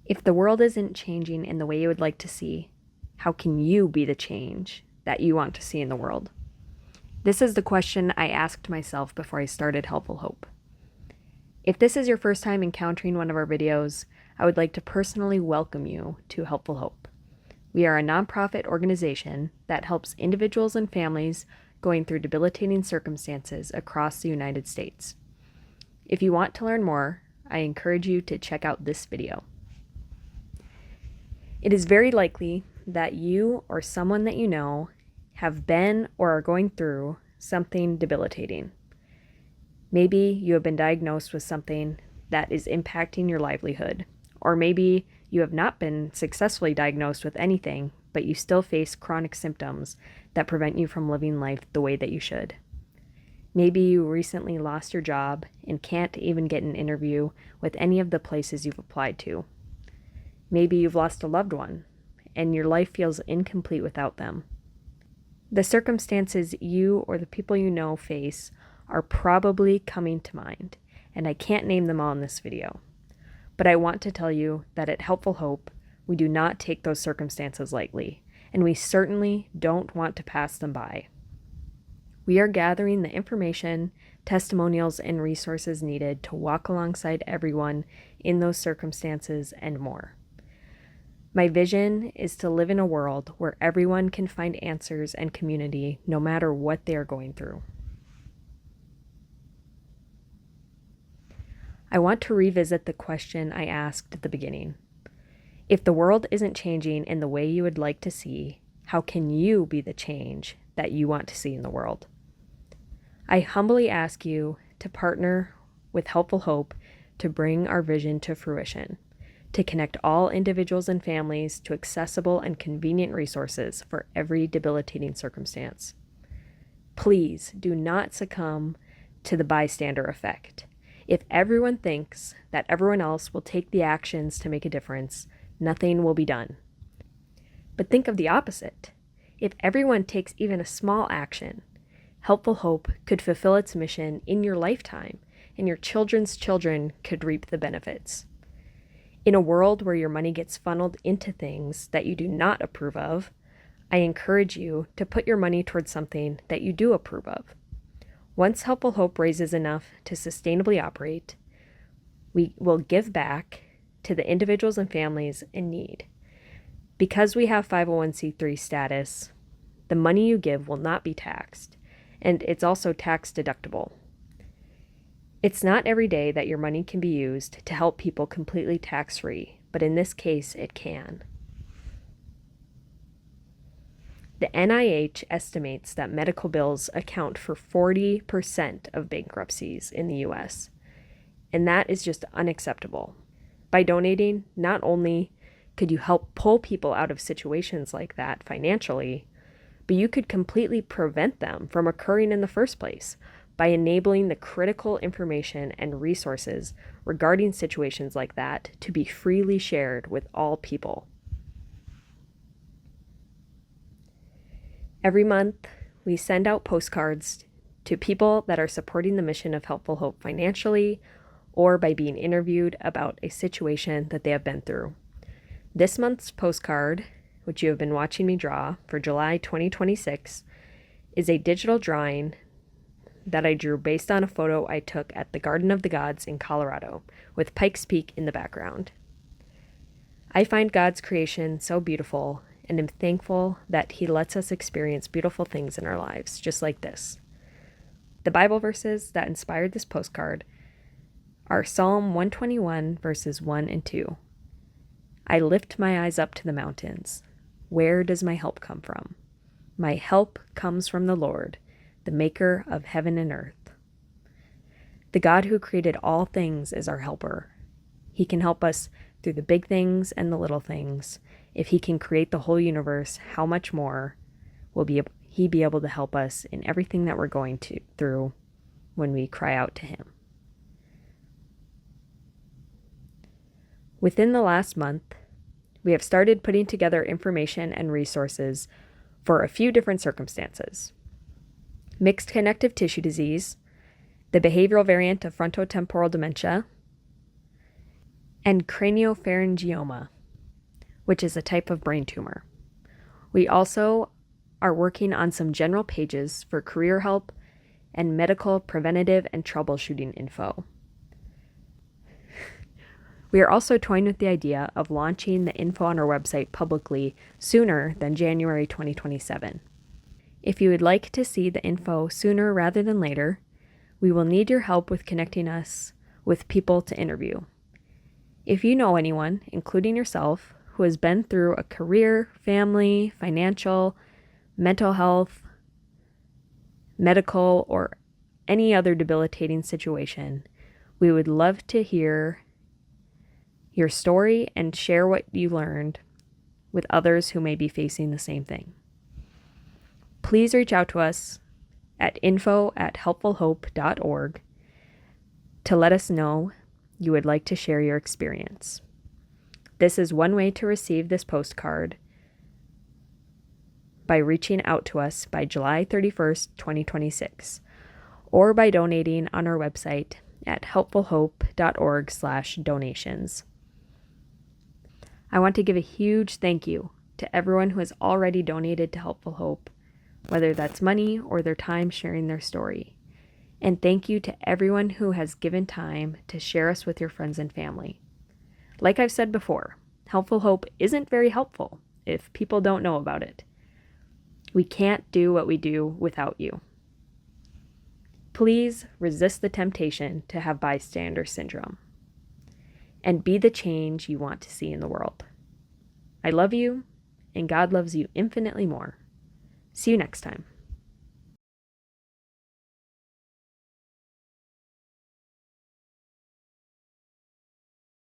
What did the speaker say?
If the world isn't changing in the way you would like to see, how can you be the change that you want to see in the world? This is the question I asked myself before I started Helpful Hope. If this is your first time encountering one of our videos, I would like to personally welcome you to Helpful Hope. We are a nonprofit organization that helps individuals and families going through debilitating circumstances across the United States. If you want to learn more, I encourage you to check out this video. It is very likely that you or someone that you know have been or are going through something debilitating. Maybe you have been diagnosed with something that is impacting your livelihood, or maybe you have not been successfully diagnosed with anything, but you still face chronic symptoms that prevent you from living life the way that you should. Maybe you recently lost your job and can't even get an interview with any of the places you've applied to. Maybe you've lost a loved one, and your life feels incomplete without them. The circumstances you or the people you know face are probably coming to mind, and I can't name them all in this video. But I want to tell you that at Helpful Hope, we do not take those circumstances lightly, and we certainly don't want to pass them by. We are gathering the information, testimonials, and resources needed to walk alongside everyone in those circumstances and more. My vision is to live in a world where everyone can find answers and community no matter what they are going through. I want to revisit the question I asked at the beginning. If the world isn't changing in the way you would like to see, how can you be the change that you want to see in the world? I humbly ask you to partner with Helpful Hope to bring our vision to fruition, to connect all individuals and families to accessible and convenient resources for every debilitating circumstance. Please do not succumb to the bystander effect. If everyone thinks that everyone else will take the actions to make a difference, nothing will be done. But think of the opposite. If everyone takes even a small action, Helpful Hope could fulfill its mission in your lifetime, and your children's children could reap the benefits. In a world where your money gets funneled into things that you do not approve of, I encourage you to put your money towards something that you do approve of. Once Helpful Hope raises enough to sustainably operate, we will give back to the individuals and families in need. Because we have 501c3 status, the money you give will not be taxed, and it's also tax deductible. It's not every day that your money can be used to help people completely tax-free, but in this case, it can. The NIH estimates that medical bills account for 40% of bankruptcies in the US, and that is just unacceptable. By donating, not only could you help pull people out of situations like that financially, but you could completely prevent them from occurring in the first place by enabling the critical information and resources regarding situations like that to be freely shared with all people. Every month, we send out postcards to people that are supporting the mission of Helpful Hope financially or by being interviewed about a situation that they have been through. This month's postcard, which you have been watching me draw for July 2026, is a digital drawing that I drew based on a photo I took at the Garden of the Gods in Colorado, with Pikes Peak in the background. I find God's creation so beautiful and am thankful that He lets us experience beautiful things in our lives, just like this. The Bible verses that inspired this postcard are Psalm 121, verses 1 and 2. I lift my eyes up to the mountains. Where does my help come from? My help comes from the Lord, the maker of heaven and earth. The God who created all things is our helper. He can help us through the big things and the little things. If He can create the whole universe, how much more will He be able to help us in everything that we're going through when we cry out to Him? Within the last month, we have started putting together information and resources for a few different circumstances. Mixed connective tissue disease, the behavioral variant of frontotemporal dementia, and craniopharyngioma, which is a type of brain tumor. We also are working on some general pages for career help and medical preventative and troubleshooting info. We are also toying with the idea of launching the info on our website publicly sooner than January 2027. If you would like to see the info sooner rather than later, we will need your help with connecting us with people to interview. If you know anyone, including yourself, who has been through a career, family, financial, mental health, medical, or any other debilitating situation, we would love to hear your story and share what you learned with others who may be facing the same thing. Please reach out to us at info@helpfulhope.org to let us know you would like to share your experience. This is one way to receive this postcard by reaching out to us by July 31st, 2026, or by donating on our website at helpfulhope.org/donations. I want to give a huge thank you to everyone who has already donated to Helpful Hope, whether that's money or their time sharing their story. And thank you to everyone who has given time to share us with your friends and family. Like I've said before, Helpful Hope isn't very helpful if people don't know about it. We can't do what we do without you. Please resist the temptation to have bystander syndrome and be the change you want to see in the world. I love you, and God loves you infinitely more. See you next time.